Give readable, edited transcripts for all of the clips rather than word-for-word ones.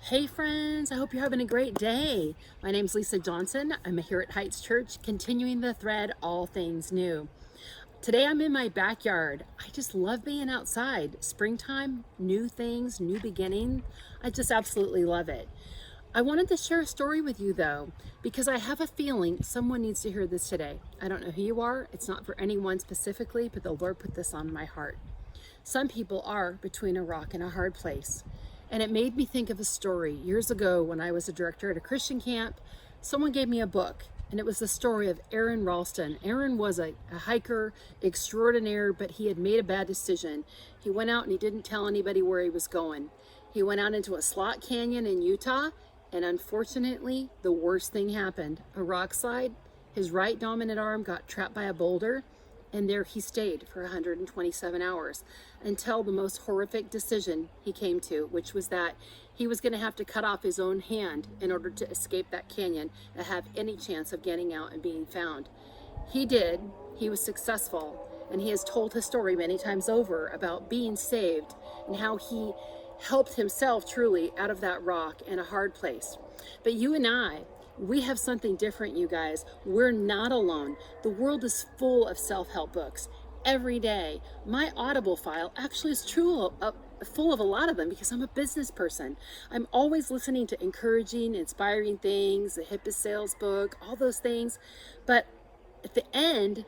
Hey friends, I hope you're having a great day. My name's Lesa Johnson. I'm here at Heights Church, continuing the thread, All Things New. Today I'm in my backyard. I just love being outside. Springtime, new things, new beginning. I just absolutely love it. I wanted to share a story with you though, because I have a feeling someone needs to hear this today. I don't know who you are. It's not for anyone specifically, but the Lord put this on my heart. Some people are between a rock and a hard place. And it made me think of a story. Years ago, when I was a director at a Christian camp, someone gave me a book, and it was the story of Aaron Ralston. Aaron was a hiker extraordinaire, but he had made a bad decision. He went out and he didn't tell anybody where he was going. He went out into a slot canyon in Utah, and unfortunately, the worst thing happened. A rock slide, his right dominant arm got trapped by a boulder, and there he stayed for 127 hours until the most horrific decision he came to, which was that he was going to have to cut off his own hand in order to escape that canyon and have any chance of getting out and being found. He did. He was successful, and he has told his story many times over about being saved and how he helped himself truly out of that rock in a hard place. But you and I, we have something different, you guys. We're not alone. The world is full of self-help books. Every day, my Audible file actually is full of a lot of them because I'm a business person. I'm always listening to encouraging, inspiring things, the hippest sales book, all those things. But at the end,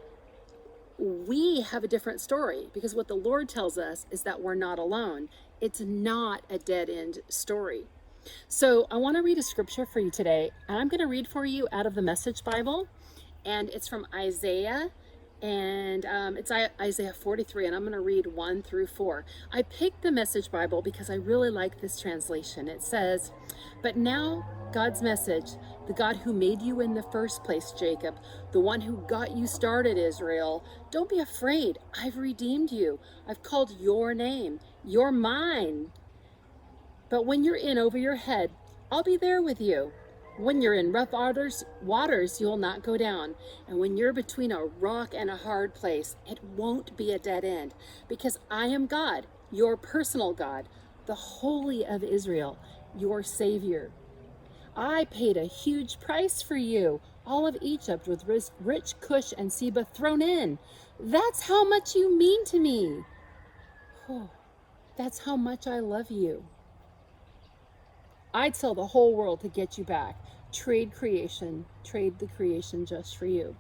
we have a different story because what the Lord tells us is that we're not alone. It's not a dead-end story. So I want to read a scripture for you today. I'm going to read for you out of the Message Bible, and it's from Isaiah, and it's Isaiah 43, and I'm going to read 1 through 4. I picked the Message Bible because I really like this translation. It says, "But now God's message, the God who made you in the first place, Jacob, the one who got you started, Israel, don't be afraid. I've redeemed you. I've called your name. You're mine. But when you're in over your head, I'll be there with you. When you're in rough waters, you'll not go down. And when you're between a rock and a hard place, it won't be a dead end. Because I am God, your personal God, the Holy of Israel, your Savior. I paid a huge price for you, all of Egypt with rich Cush and Seba thrown in. That's how much you mean to me. Oh, that's how much I love you. I'd sell the whole world to get you back. Trade the creation just for you."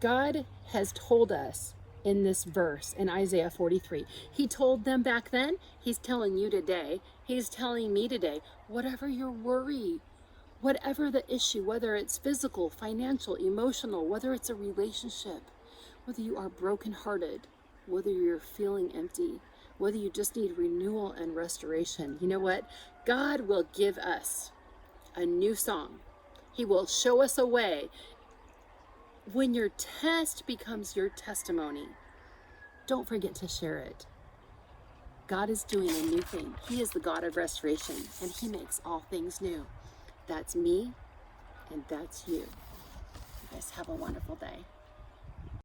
God has told us in this verse in Isaiah 43. He told them back then, he's telling you today, he's telling me today, whatever your worry, whatever the issue, whether it's physical, financial, emotional, whether it's a relationship, whether you are brokenhearted, whether you're feeling empty, whether you just need renewal and restoration, you know what? God will give us a new song. He will show us a way. When your test becomes your testimony, don't forget to share it. God is doing a new thing. He is the God of restoration, and he makes all things new. That's me, and that's you. You guys have a wonderful day.